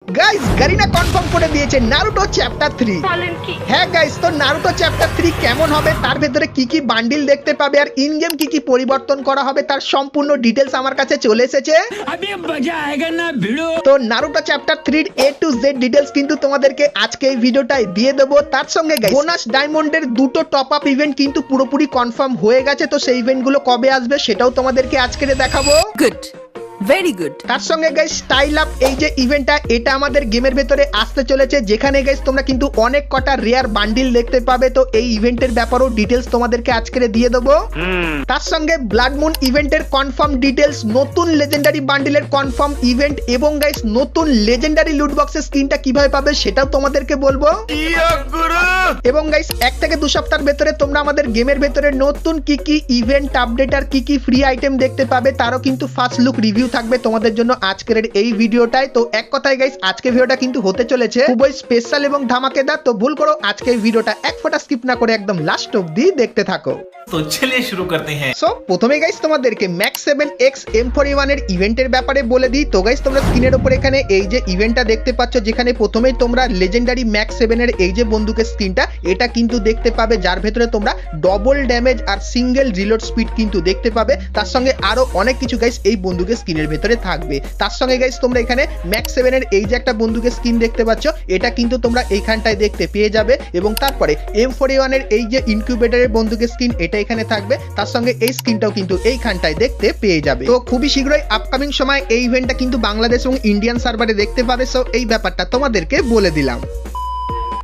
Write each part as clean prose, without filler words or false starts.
Guys Garena confirm করে দিয়েছে Naruto chapter 3। হ্যাঁ গাইস, তো নারুটো চ্যাপ্টার 3 কেমন হবে, তার ভেতরে কি কি বান্ডিল দেখতে পাবে আর ইন গেম কি কি পরিবর্তন করা হবে তার সম্পূর্ণ ডিটেইলস আমার কাছে চলে এসেছে। তো নারুটো চ্যাপ্টার 3 এর A to Z ডিটেইলস কিন্তু তোমাদেরকে আজকে এই ভিডিওটায় দিয়ে দেব। তার সঙ্গে গাইস বোনাস ডায়মন্ডের দুটো টপ আপ ইভেন্ট কিন্তু পুরোপুরি কনফার্ম হয়ে গেছে, তো সেই ইভেন্টগুলো কবে আসবে সেটাও তোমাদেরকে আজকে দেখাবো। Good, very good. তার সঙ্গে গাইস স্টাইল আপ এই যে ইভেন্টটা, এটা আমাদের গেমের ভেতরে আসতে চলেছে, যেখানে গাইস তোমরা কিন্তু অনেক কটা রেয়ার বান্ডিল দেখতে পাবে। তো এই ইভেন্টের ব্যাপারেও ডিটেইলস তোমাদেরকে আজকে দিয়ে দেবো। তার সঙ্গে ব্লাড মুন ইভেন্টের কনফার্ম ডিটেইলস, নতুন লেজেন্ডারি বান্ডিলের কনফার্ম ইভেন্ট এবং গাইস নতুন লেজেন্ডারি লুট বক্সের স্কিনটা কিভাবে পাবে সেটাও তোমাদেরকে বলবো। এবং গাইস 1 থেকে 2 সপ্তাহের ভেতরে তোমরা আমাদের গেমের ভেতরে নতুন কি কি ইভেন্ট আপডেট আর কি কি ফ্রি আইটেম দেখতে পাবে তারও কিন্তু ফার্স্ট লুক রিভিউ থাকবে তোমাদের জন্য আজকের এই ভিডিওটায়। তো এক কথায় গাইস আজকের ভিডিওটা কিন্তু হতে চলেছে খুবই স্পেশাল এবং ধামাকেদার। তো ভুল করো আজকের ভিডিওটা এক ফোঁটা স্কিপ না করে একদম লাস্ট অবধি দেখতে থাকো। তো চলিয়ে শুরু করতে হ্যাঁ। সো প্রথমে গাইস তোমাদেরকে ম্যাক্স 7X M41 এর ইভেন্টের ব্যাপারে বলে দিই। তো গাইস তোমরা স্ক্রিনের উপর এখানে এই যে ইভেন্টটা দেখতে পাচ্ছ, যেখানে প্রথমেই তোমরা লেজেন্ডারি ম্যাক্স 7 এর এই যে বন্দুকের স্কিনটা এটা কিন্তু দেখতে পাবে, যার ভেতরে তোমরা ডবল ড্যামেজ আর সিঙ্গেল রিলোড স্পিড কিন্তু দেখতে পাবে। তার সঙ্গে আরো অনেক কিছু গাইস এই বন্দুকের স্কিনের ভেতরে থাকবে। তার সঙ্গে গাইস তোমরা এখানে ম্যাক্স 7 এর এই যে একটা বন্দুকের স্কিন দেখতে পাচ্ছ, এটা কিন্তু তোমরা এইখানটায় দেখতে পেয়ে যাবে। এবং তারপরে M41 এর এই যে ইনকিউবেটরের বন্দুকের স্কিন এটা এখানে থাকবে, তার সঙ্গে এই স্কিনটাও কিন্তু এইখানটায় দেখতে পেয়ে যাবে। তো খুবই শীঘ্রই আপকামিং সময় এই ইভেন্টটা কিন্তু বাংলাদেশ এবং ইন্ডিয়ান সার্ভারে দেখতে পাবে। সো এই ব্যাপারটা তোমাদেরকে বলে দিলাম।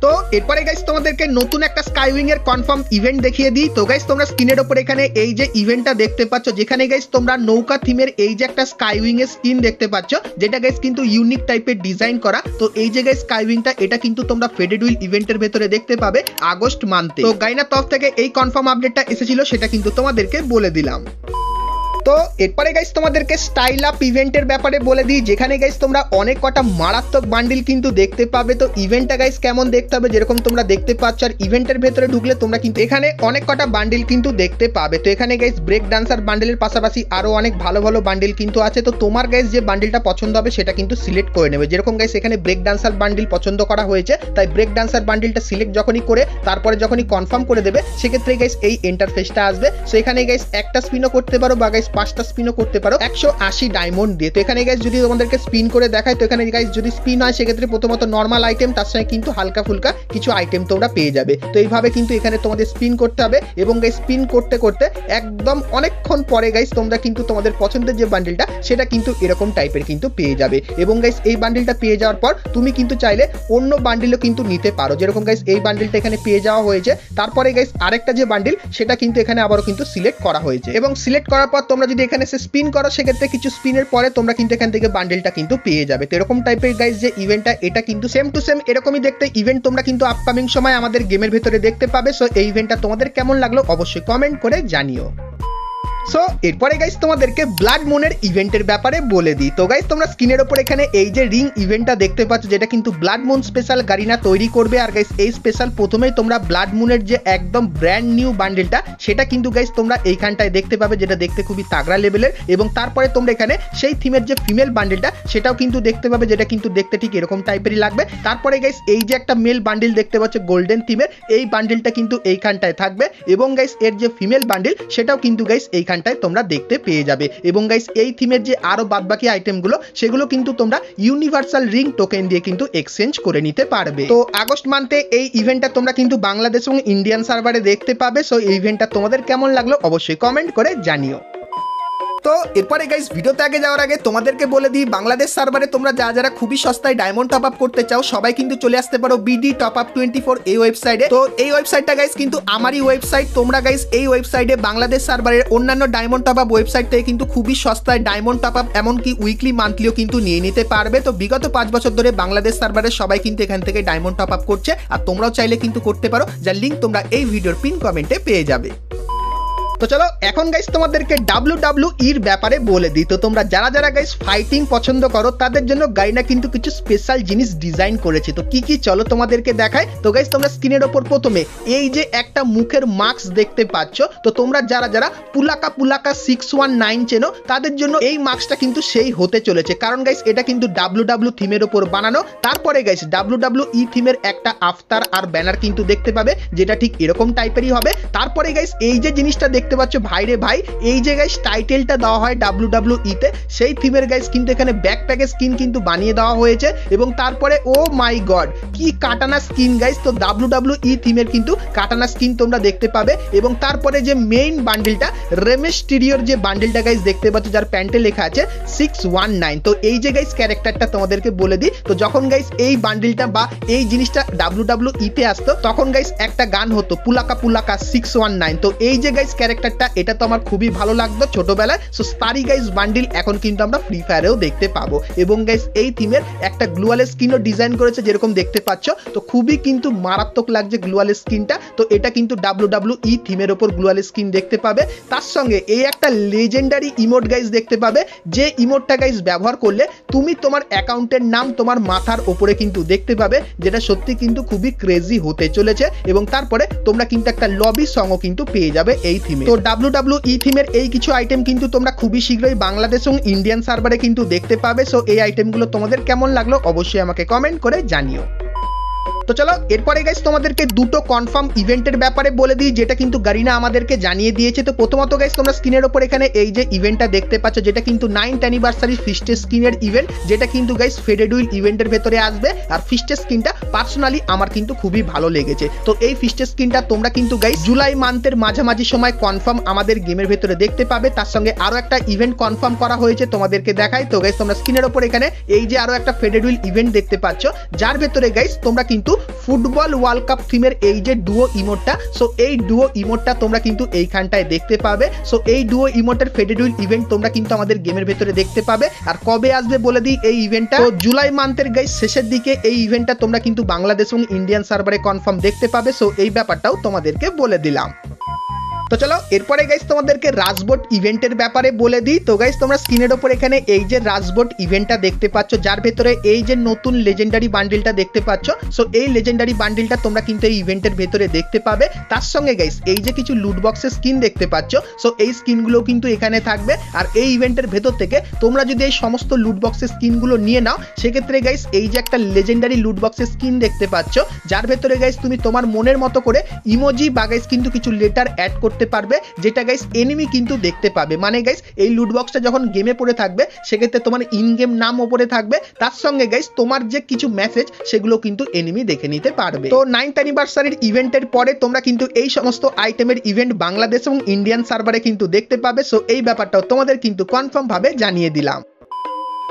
তো এরপরে গাইস তোমাদেরকে নতুন একটা স্কাইউইং এর কনফার্ম ইভেন্ট দেখিয়ে দিই। তো গাইস তোমরা স্ক্রিনের উপর এখানে এই যে ইভেন্টটা দেখতে পাচ্ছ, যেখানে গাইস তোমরা নৌকা থিমের এই যে একটা স্কাইউইং এর স্কিন দেখতে পাচ্ছ, যেটা গাইস কিন্তু ইউনিক টাইপের ডিজাইন করা। তো এই যে গাইস স্কাইউইংটা এটা কিন্তু তোমরা ফেডেড উইল ইভেন্টের ভেতরে দেখতে পাবে আগস্ট মান্থে। তো গাইনার তরফ থেকে এই কনফার্ম আপডেটটা এসেছিল, সেটা কিন্তু তোমাদেরকে বলে দিলাম। তো এরপরে গাইস তোমাদেরকে স্টাইল আপ ইভেন্টের ব্যাপারে বলে দিই, যেখানে গাইস তোমরা অনেক কটা মারাত্মক বান্ডিল কিন্তু দেখতে পাবে। তো ইভেন্টটা গাইস কেমন দেখতে হবে যেরকম তোমরা দেখতে পাচ্ছ, আর ইভেন্টের ভেতরে ঢুকলে তোমরা কিন্তু এখানে অনেক কটা বান্ডিল কিন্তু দেখতে পাবে। তো এখানে গাইস ব্রেক ডান্সার বান্ডিলের পাশাপাশি আরো অনেক ভালো ভালো বান্ডিল কিন্তু আছে। তো তোমার গাইস যে বান্ডিলটা পছন্দ হবে সেটা কিন্তু সিলেক্ট করে নেবে। যেরকম গাইস এখানে ব্রেক ডান্সার বান্ডিল পছন্দ করা হয়েছে, তাই ব্রেক ডান্সার বান্ডিলটা সিলেক্ট যখনই করে তারপরে যখনই কনফার্ম করে দেবে, সেক্ষেত্রে গাইস এই ইন্টারফেসটা আসবে। সো এখানে গাইস একটা স্পিনও করতে পারো বা গাইস 5টা স্পিনও করতে পারো 180 ডায়মন্ড দিয়ে। তো এখানে গাইস যদি তোমাদেরকে স্পিন করে দেখায়, তো এখানে গাইস যদি স্পিন হয় সেক্ষেত্রে প্রথমত নরমাল আইটেম, তার সঙ্গে কিন্তু হালকা ফুলকা কিছু আইটেম তোমরা পেয়ে যাবে। তো এইভাবে কিন্তু এখানে তোমাদের স্পিন করতে হবে এবং গাইস স্পিন করতে করতে একদম অনেকক্ষণ পরে গাইস তোমরা কিন্তু তোমাদের পছন্দের যে বান্ডিলটা সেটা কিন্তু এরকম টাইপের কিন্তু পেয়ে যাবে। এবং গাইস এই বান্ডিলটা পেয়ে যাওয়ার পর তুমি কিন্তু চাইলে অন্য বান্ডিলও কিন্তু নিতে পারো। যেরকম গাইস এই বান্ডিলটা এখানে পেয়ে যাওয়া হয়েছে, তারপরে গাইস আরেকটা যে বান্ডিল সেটা কিন্তু এখানে আবারও কিন্তু সিলেক্ট করা হয়েছে। এবং সিলেক্ট করার পর তোমরা যদি এখানে স্পিন করো, সেক্ষেত্রে কিছু স্পিনের পরে তোমরা কিন্তু এখান থেকে বান্ডেলটা কিন্তু পেয়ে যাবে। তো এরকম টাইপের গাইস যে ইভেন্টটা এটা কিন্তু সেম টু সেম এরকমই দেখতে ইভেন্ট তোমরা কিন্তু আপকামিং সময় আমাদের গেমের ভেতরে দেখতে পাবে। সো এই ইভেন্টটা তোমাদের কেমন লাগলো অবশ্যই কমেন্ট করে জানিও। সো এরপরে গাইস তোমাদেরকে ব্লাড মুনের ইভেন্টের ব্যাপারে বলে দিই। তো গাইস তোমরা স্ক্রিনের উপর এখানে এই যে রিং ইভেন্টটা দেখতে পাচ্ছ, যেটা কিন্তু ব্লাড মুন স্পেশাল গারিনা তৈরি করবে। আর গাইস এই স্পেশাল প্রথমেই তোমরা ব্লাড মুনের যে একদম ব্র্যান্ড নিউ বান্ডেলটা সেটা কিন্তু গাইস তোমরা এইখানটায় দেখতে পাবে, যেটা দেখতে খুবই তাগড়া লেভেলের। এবং তারপরে তোমরা এখানে সেই থিমের যে ফিমেল বান্ডেলটা সেটাও কিন্তু দেখতে পাবে, যেটা কিন্তু দেখতে ঠিক এরকম টাইপেরই লাগবে। তারপরে গাইস এই যে একটা মেল বান্ডেল দেখতে পাচ্ছ গোল্ডেন থিমের, এই বান্ডেলটা কিন্তু এইখানটায় থাকবে। এবং গাইস এর যে ফিমেল বান্ডেল সেটাও কিন্তু গাইস এইখানটায় তোমরা দেখতে পেয়ে যাবে। এবং গাইস এই থিমের যে আরো বাদবাকি আইটেমগুলো সেগুলো কিন্তু তোমরা ইউনিভার্সাল রিং টোকেন দিয়ে কিন্তু এক্সচেঞ্জ করে নিতে পারবে। তো আগস্ট মান্থে এই ইভেন্টটা তোমরা কিন্তু বাংলাদেশ এবং ইন্ডিয়ান সার্ভারে দেখতে পাবে। সো এই ইভেন্টটা তোমাদের কেমন লাগলো অবশ্যই কমেন্ট করে জানিও। তো এরপরে গাইস ভিডিওতে আগে যাওয়ার আগে তোমাদেরকে বলে দিই, বাংলাদেশ সার্ভারে তোমরা যারা খুবই সস্তায় ডায়মন্ড টপ আপ করতে চাও সবাই কিন্তু চলে আসতে পারো BD টপ আপ 24 এই ওয়েবসাইটে। তো এই ওয়েবসাইটটা গাইস কিন্তু আমারই ওয়েবসাইট। তোমরা গাইস এই ওয়েবসাইটে বাংলাদেশ সার্ভারের অন্যান্য ডায়মন্ড টপ আপ ওয়েবসাইট থেকে কিন্তু খুবই সস্তায় ডায়মন্ড টপ আপ এমনকি উইকলি মান্থলিও কিন্তু নিয়ে নিতে পারবে। তো বিগত 5 বছর ধরে বাংলাদেশ সার্ভারের সবাই কিন্তু এখান থেকে ডায়মন্ড টপ আপ করছে, আর তোমরাও চাইলে কিন্তু করতে পারো, যার লিঙ্ক তোমরা এই ভিডিওর পিন কমেন্টে পেয়ে যাবে। তো চলো এখন গাইস তোমাদেরকে WWE এর ব্যাপারে বলে দিই। তো তোমরা যারা গাইস ফাইটিং পছন্দ করো তাদের জন্য গাইনা কিন্তু কিছু স্পেশাল জিনিস ডিজাইন করেছে। তো কি কি চলো তোমাদেরকে দেখায়। তো গাইস তোমরা স্ক্রিনের উপর প্রথমে এই যে এক একটা মুখের মাস্ক দেখতে পাচ্ছ। তো তোমরা যারা যারা পুলাকা পুলাকা 619 চেনো তাদের জন্য এই মাস্কটা কিন্তু সেই হতে চলেছে, কারণ গাইস এটা কিন্তু ডাব্লিউডাব্লিউ থিমের উপর বানানো। তারপরে গাইস ডাব্লিউডাব্লিউই থিমের একটা আফতার আর ব্যানার কিন্তু দেখতে পাবে, যেটা ঠিক এরকম টাইপেরই হবে। তারপরে গাইস এই যে জিনিসটা দেখতে পাচ্ছ ভাই রে ভাই, এই যে গাইস টাইটেলটা দেওয়া হয় ডাব্লিউডাব্লিউই তে, সেই থিমের গাইস কিন্তু এখানে ব্যাকপ্যাকের স্কিন কিন্তু বানিয়ে দেওয়া হয়েছে। এবং তারপরে ও মাই গড কি কাটানা স্কিন গাইস, তো ডাব্লিউডাব্লিউই থিমের কিন্তু কাটানা স্কিন তোমরা দেখতে পাবে। এবং তারপরে যে মেইন বান্ডেলটা রেমিস্টেরিওর যে বান্ডেলটা গাইস দেখতে পাচ্ছ, যার প্যান্টে লেখা আছে 619। তো এই যে গাইস ক্যারেক্টারটা তোমাদেরকে বলে দিই, তো যখন গাইস এই বান্ডেলটা বা এই জিনিসটা ডাব্লিউডাব্লিউই তে আসতো তখন গাইস একটা গান হতো পুলাকা পুলাকা 619। তো এই যে গাইস ক্যারেক্টারটা এটা তো আমার খুবই ভালো লাগতো ছোটবেলায়। সো তারই গাইস বান্ডেল এখন কিন্তু আমরা ফ্রি ফায়ারেও দেখতে পাবো। এবং গাইস এই থিমের একটা গ্লুয়াল স্কিনও ডিজাইন করেছে যেরকম দেখতে পাচ্ছ, তো খুবই কিন্তু মারাত্মক লাগছে গ্লুয়াল স্কিনটা। তো এটা কিন্তু ডাব্লিউডাব্লিউই থিমের উপর গ্লুয়াল স্কিন দেখতে পাবে। তার সঙ্গে এই একটা লেজেন্ডারি ইমোট গাইস দেখতে পাবে, যে ইমোটটা গাইস ব্যবহার করলে তুমি তোমার অ্যাকাউন্টের নাম তোমার মাথার উপরে কিন্তু দেখতে পাবে, যেটা সত্যি কিন্তু খুবই ক্রেজি হতে চলেছে। এবং তারপরে তোমরা কিন্তু একটা লবি সংও কিন্তু পেয়ে যাবে এই থিমে। তো ডাব্লিউডাব্লিউই থিমের এই কিছু আইটেম কিন্তু তোমরা খুবই শীঘ্রই বাংলাদেশ এবং ইন্ডিয়ান সার্ভারে কিন্তু দেখতে পাবে। সো এই আইটেমগুলো তোমাদের কেমন লাগলো অবশ্যই আমাকে কমেন্ট করে জানিও। তো চলো এরপরে গাইস তোমাদেরকে দুটো কনফার্ম ইভেন্টের ব্যাপারে বলে দিই, যেটা কিন্তু গারিনা আমাদেরকে জানিয়ে দিয়েছে। তো প্রথমত গাইস তোমরা স্ক্রিনের উপর এখানে এই যে ইভেন্টটা দেখতে পাচ্ছ, যেটা কিন্তু 9th অ্যানিভার্সারি ফিস্টের স্কিনের ইভেন্ট, যেটা কিন্তু গাইস ফেডেড উইল ইভেন্টের ভেতরে আসবে। আর ফিস্টের স্কিনটা পার্সোনালি আমার কিন্তু খুবই ভালো লেগেছে। তো এই ফিস্টের স্কিনটা তোমরা কিন্তু গাইস জুলাই মান্থের মাঝামাঝি সময় কনফার্ম আমাদের গেমের ভেতরে দেখতে পাবে। তার সঙ্গে আরো একটা ইভেন্ট কনফার্ম করা হয়েছে, তোমাদেরকে দেখাই। তো গাইস তোমরা স্ক্রিনের উপর এখানে এই যে আরো একটা ফেডেড উইল ইভেন্ট দেখতে পাচ্ছ, যার ভেতরে গাইস তোমরা কিন্তু ফুটবল ওয়ার্ল্ড কাপ থিমের এই যে ডুও ইমোটটা, সো এই ডুও ইমোটটা তোমরা কিন্তু এইখানটায় দেখতে পাবে। সো এই ডুও ইমোটের ফেডেড উইল ইভেন্ট তোমরা কিন্তু আমাদের গেমের ভেতরে দেখতে পাবে। আর কবে আসবে বলে দিই এই ইভেন্টটা, তো জুলাই মান্থের গাইস শেষের দিকে এই ইভেন্টটা তোমরা কিন্তু বাংলাদেশ এবং ইন্ডিয়ান সার্ভারে কনফার্ম দেখতে পাবে। সো এই ব্যাপারটাও তোমাদেরকে বলে দিলাম। তো চলো এরপরে গাইস তোমাদেরকে রাজবোট ইভেন্টের ব্যাপারে বলে দিই। তো গাইস তোমরা স্ক্রিনের উপর এখানে এই যে রাজবোট ইভেন্টটা দেখতে পাচ্ছ, যার ভেতরে এই যে নতুন লেজেন্ডারি বান্ডেলটা দেখতে পাচ্ছ, সো এই লেজেন্ডারি বান্ডেলটা তোমরা কিন্তু এই ইভেন্টের ভেতরে দেখতে পাবে। তার সঙ্গে গাইস এই যে কিছু লুট বক্সের স্কিন দেখতে পাচ্ছ, সো এই স্কিনগুলো কিন্তু এখানে থাকবে। আর এই ইভেন্টের ভেতর থেকে তোমরা যদি এই সমস্ত লুট বক্সের স্কিনগুলো নিয়ে নাও, সেক্ষেত্রে গাইস এই যে একটা লেজেন্ডারি লুট বক্সের স্কিন দেখতে পাচ্ছ, যার ভেতরে গাইস তুমি তোমার মনের মতো করে ইমোজি বা গাইস কিন্তু কিছু লেটার অ্যাড করতে পারবে, যেটা গাইস এনিমি কিন্তু দেখতে পাবে। মানে গাইস এই লুট বক্সটা যখন গেমে পড়ে থাকবে, সেক্ষেত্রে তোমার ইন গেম নাম উপরে থাকবে, তার সঙ্গে গাইস তোমার যে কিছু মেসেজ সেগুলো কিন্তু এনিমি দেখে নিতে পারবে। তো 9th অ্যানিভার্সারির ইভেন্টের পরে তোমরা কিন্তু এই সমস্ত আইটেমের ইভেন্ট বাংলাদেশ এবং ইন্ডিয়ান সার্ভারে কিন্তু দেখতে পাবে। সো এই ব্যাপারটাও তোমাদের কিন্তু কনফার্ম ভাবে জানিয়ে দিলাম।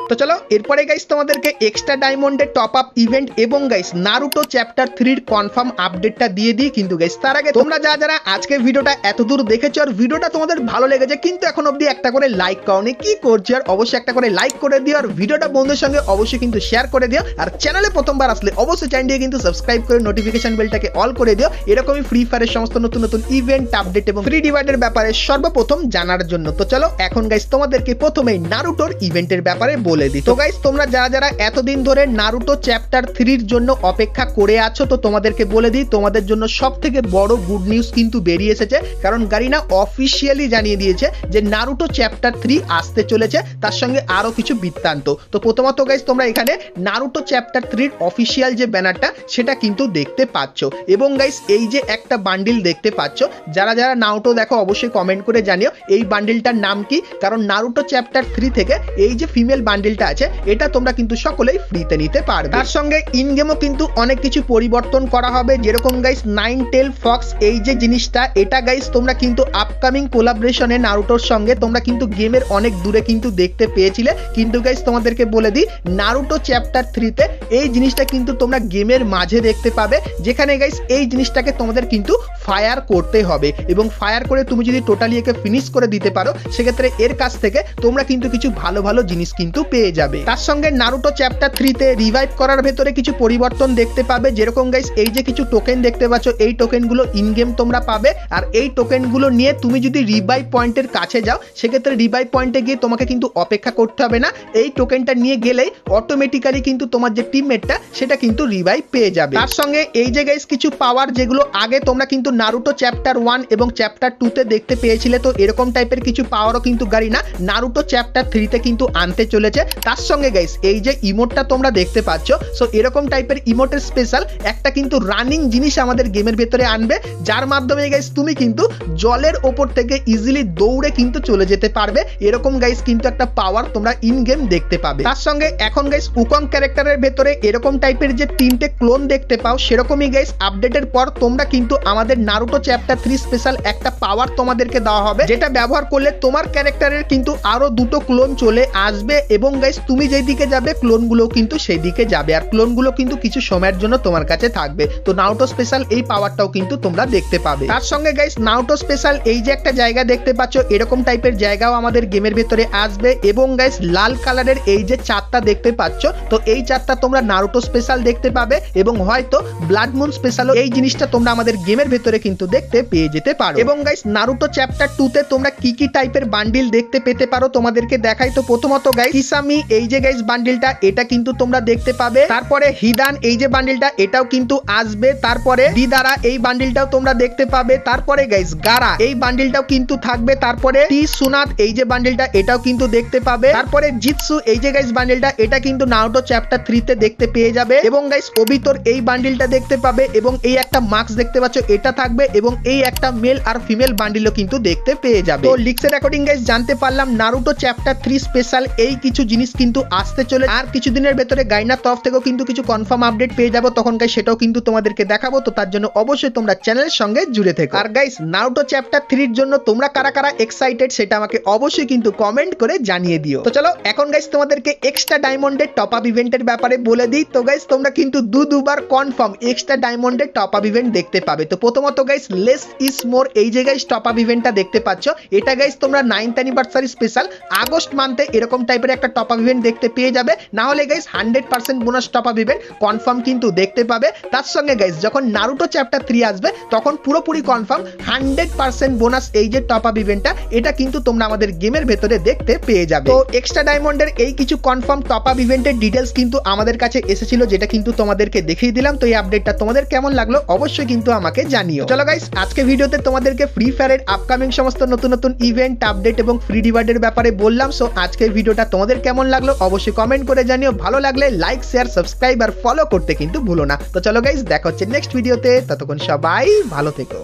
তো চলো এরপরে গাইস তোমাদেরকে এক্সট্রা ডায়মন্ডের টপ আপ ইভেন্ট এবং গাইস নারুটো চ্যাপ্টার 3 কনফার্ম আপডেটটা দিয়ে দিই। কিন্তু গাইস তার আগে তোমরা যারা আজকে ভিডিওটা এতদূর দেখেছো আর ভিডিওটা তোমাদের ভালো লেগেছে কিন্তু এখন অবধি একটা করে লাইক করোনি, কি করছো? আর অবশ্যই একটা করে লাইক করে দিও, আর ভিডিওটা বন্ধুদের সঙ্গে অবশ্যই কিন্তু শেয়ার করে দিও। আর চ্যানেলে প্রথমবার আসলে অবশ্যই চ্যানেলটিকে কিন্তু সাবস্ক্রাইব করে নোটিফিকেশন বেলটাকে অল করে দিও, এরকমই ফ্রি ফায়ারের সমস্ত নতুন নতুন ইভেন্ট আপডেট এবং ফ্রি ডিভাইডের ব্যাপারে সর্বপ্রথম জানার জন্য। তো চলো এখন গাইস তোমাদেরকে প্রথমেই নারুটোর ইভেন্টের ব্যাপারে বলে দিই। তো গাইস তোমরা যারা এতদিন ধরে নারুটো চ্যাপ্টার 3 জন্য অপেক্ষা করে আছো, তো তোমাদেরকে বলে দিই তোমাদের জন্য সবথেকে বড় গুড নিউজ কিন্তু বেরিয়ে এসেছে, কারণ গারিনা অফিশিয়ালি জানিয়ে দিয়েছে যে নারুটো চ্যাপ্টার 3 আসতে চলেছে, তার সঙ্গে আরো কিছু বৃত্তান্ত। তো প্রথমত গাইস তোমরা এখানে নারুটো চ্যাপ্টার 3 অফিশিয়াল যে ব্যানারটা সেটা কিন্তু দেখতে পাচ্ছ, এবং গাইস এই যে একটা বান্ডিল দেখতে পাচ্ছ, যারা নারুটো দেখো অবশ্যই কমেন্ট করে জানিও এই বান্ডিলটার নাম কি, কারণ নারুটো চ্যাপ্টার 3 থেকে এই যে ফিমেল বান্ডিলটা আছে এটা তোমরা কিন্তু সকলেই ফ্রিতে নিতে পারবে। তার সঙ্গে ইন গেমও কিন্তু অনেক কিছু পরিবর্তন করা হবে, যেরকম গাইস 9টেল ফক্স এই যে জিনিসটা, এটা গাইস তোমরা কিন্তু আপকামিং কোলাবোরেশনে নারুটোর সঙ্গে তোমরা কিন্তু গেমের অনেক দূরে কিন্তু দেখতে পেয়েছিলে, কিন্তু গাইস তোমাদেরকে বলে দিই নারুটো চ্যাপ্টার 3 তে এই জিনিসটা কিন্তু তোমরা গেমের মাঝে দেখতে পাবে, যেখানে গাইস এই জিনিসটাকে তোমাদের কিন্তু ফায়ার করতে হবে, এবং ফায়ার করে তুমি যদি টোটালি একে ফিনিশ করে দিতে পারো, সেক্ষেত্রে এর কাছ থেকে তোমরা কিন্তু কিছু ভালো ভালো জিনিস কিন্তু পেয়ে যাবে। তার সঙ্গে নারুটো চ্যাপ্টার 3 তে রিভাইভ করার ভেতরে কিছু পরিবর্তন দেখতে পাবে, যেরকম গাইস এই যে কিছু টোকেন দেখতে পাচ্ছ, এই টোকেনগুলো ইন গেম তোমরা পাবে। আর এই টোকেনগুলো নিয়ে তুমি যদি রিভাইভ পয়েন্টের কাছে যাও, সেক্ষেত্রে রিভাইভ পয়েন্টে গিয়ে তোমাকে কিন্তু অপেক্ষা করতে হবে না, এই টোকেনটা নিয়ে গেলেই অটোমেটিক্যালি কিন্তু তোমার যে টিমমেটটা সেটা কিন্তু রিভাইভ পেয়ে যাবে। তার সঙ্গে এই যে গাইস কিছু পাওয়ার যেগুলো আগে তোমরা কিন্তু নারুটো চ্যাপ্টার 1 এবং চ্যাপ্টার 2 তে দেখতে পেয়েছিলে, তো এরকম টাইপের কিছু পাওয়ারও কিন্তু গারিনা নারুটো চ্যাপ্টার 3 তে কিন্তু আনতে চলেছে। তার সঙ্গে গাইস এই যে ইমোটটা তোমরা দেখতে পাচ্ছ, সো এরকম টাইপের ইমোটের স্পেশাল একটা কিন্তু রানিং জিনিস আমাদের গেমের ভেতরে আনবে, যার মাধ্যমে গাইস তুমি কিন্তু জলের ওপর থেকে ইজিলি দৌড়ে কিন্তু চলে যেতে পারবে। এরকম গাইস কিন্তু একটা পাওয়ার তোমরা ইন গেম দেখতে পাবে। তার সঙ্গে এখন গাইস উকং ক্যারেক্টারের ভেতরে এরকম টাইপের যে 3টে ক্লোন দেখতে পাও, সেরকমই গাইস আপডেটের পর তোমরা কিন্তু আমাদের নারুটো চ্যাপ্টার 3 স্পেশাল একটা পাওয়ার তোমাদেরকে দেওয়া হবে, যেটা ব্যবহার করলে তোমার ক্যারেক্টারের কিন্তু আরো দুটো ক্লোন চলে আসবে এবং গাইস তুমি যেই দিকে যাবে ক্লোনগুলো কিন্তু সেই দিকে যাবে, আর ক্লোনগুলো কিন্তু কিছু সময়ের জন্য তোমার কাছে থাকবে। তো নারুটো স্পেশাল এই পাওয়ারটাও কিন্তু তোমরা দেখতে পাবে। তার সঙ্গে গাইস নারুটো স্পেশাল এই যে একটা জায়গা দেখতে পাচ্ছ, এরকম টাইপের জায়গাও আমাদের গেমের ভেতরে আসবে এবং গাইস লাল কালারের এই যে চারটা দেখতে পাচ্ছ, তো এই চারটা তোমরা নারুটো স্পেশাল দেখতে পাবে এবং হয়তো ব্লাড মুন স্পেশাল এই জিনিসটা তোমরা আমাদের গেমের ভেতরে কিন্তু দেখতে পেয়ে যেতে পারো। এবং গাইস নারুটো চ্যাপ্টার 2 তে তোমরা কি কি টাইপের বান্ডিল দেখতে পেতে পারো তোমাদেরকে দেখাই। তো প্রথমত গাইস কিসামি এই যে গাইস বান্ডিলটা, এটা কিন্তু তোমরা দেখতে পাবে। তারপরে হিদান এই যে বান্ডিলটা, এটাও কিন্তু আসবে। তারপরে দিদারা এই বান্ডিলটাও তোমরা দেখতে পাবে। তারপরে গাইস গারা এই বান্ডিলটাও কিন্তু থাকবে। তারপরে টি সুনাত এই যে বান্ডিলটা, এটাও কিন্তু দেখতে পাবে। তারপরে জিতসু এই যে গাইস বান্ডিলটা, এটা কিন্তু নারুটো চ্যাপ্টার 3 তে দেখতে পেয়ে যাবে। এবং গাইস ওবিতোর এই বান্ডিলটা দেখতে পাবে এবং এই একটা মাস্ক দেখতে পাচ্ছ, এটা থাকবে এবং এই একটা মেল আর ফিমেল বান্ডিলও কিন্তু দেখতে পেয়ে যাবে। তো লিক্সের অ্যাকর্ডিং গাইস জানতে পারলাম নারুটো চ্যাপ্টার 3 স্পেশাল এই কিছু জিনিস কিন্তু আসতে চলে, আর কিছুদিনের ভেতরে গাইনার তরফ থেকেও কিন্তু কিছু কনফার্ম আপডেট পেয়ে যাবো, তখন গাইস সেটাও কিন্তু তোমাদেরকে দেখাবো। তো তার জন্য অবশ্যই তোমরা চ্যানেলের সঙ্গে জুড়ে থেকো। আর গাইস নারুটো চ্যাপ্টার 3 এর জন্য তোমরা কারা কারা এক্সাইটেড সেটা আমাকে অবশ্যই কিন্তু কমেন্ট করে জানিয়ে দিও। তো চলো এখন গাইস তোমাদেরকে এক্সট্রা ডায়মন্ডের টপ আপ ইভেন্টের ব্যাপারে বলে দিই। তো গাইস তোমরা কিন্তু দুবার কনফার্ম এক্সট্রা ডায়মন্ডের টপ আপ ইভেন্ট দেখতে পাবে। তো প্রথমত গাইস লেস ইজ মোর এই যে গাইস টপ আপ ইভেন্টটা দেখতে পাচ্ছ, এটা গাইস তোমরা 9th অ্যানিভার্সারি স্পেশাল আগস্ট মান্থে এরকম টাইপের একটা টপ আপ ইভেন্ট দেখতে পেয়ে যাবে। না হলে guys 100% bonus top up event confirm কিন্তু দেখতে পাবে। তার সঙ্গে গাইস যখন নারুটো চ্যাপ্টার 3 আসবে তখন পুরোপুরি কনফার্ম 100% বোনাস এই যে টপ আপ ইভেন্টটা, এটা কিন্তু তোমরা আমাদের গেমের ভেতরে দেখতে পেয়ে যাবে। তো এক্সট্রা ডায়মন্ডের এই কিছু কনফার্ম টপ আপ ইভেন্টের ডিটেলস কিন্তু আমাদের কাছে এসেছিল, যেটা কিন্তু তোমাদেরকে দেখিয়ে দিলাম। তো এই আপডেটটা তোমাদের কেমন লাগলো অবশ্যই কিন্তু আমাকে জানিও। চলো গাইস আজকে ভিডিওতে তোমাদেরকে ফ্রি ফায়ারের আপকামিং সমস্ত নতুন নতুন ইভেন্ট আপডেট এবং ফ্রি রিওয়ার্ডের ব্যাপারে বললাম। সো আজকের ভিডিওটা তোমাদের কেমন লাগলো অবশ্যই কমেন্ট করে জানিও। ভালো লাগলে লাইক শেয়ার সাবস্ক্রাইব আর ফলো করতে কিন্তু ভুলো না। তো চলো গাইস দেখা হচ্ছে নেক্সট ভিডিওতে, ততক্ষণ সবাই ভালো থেকো।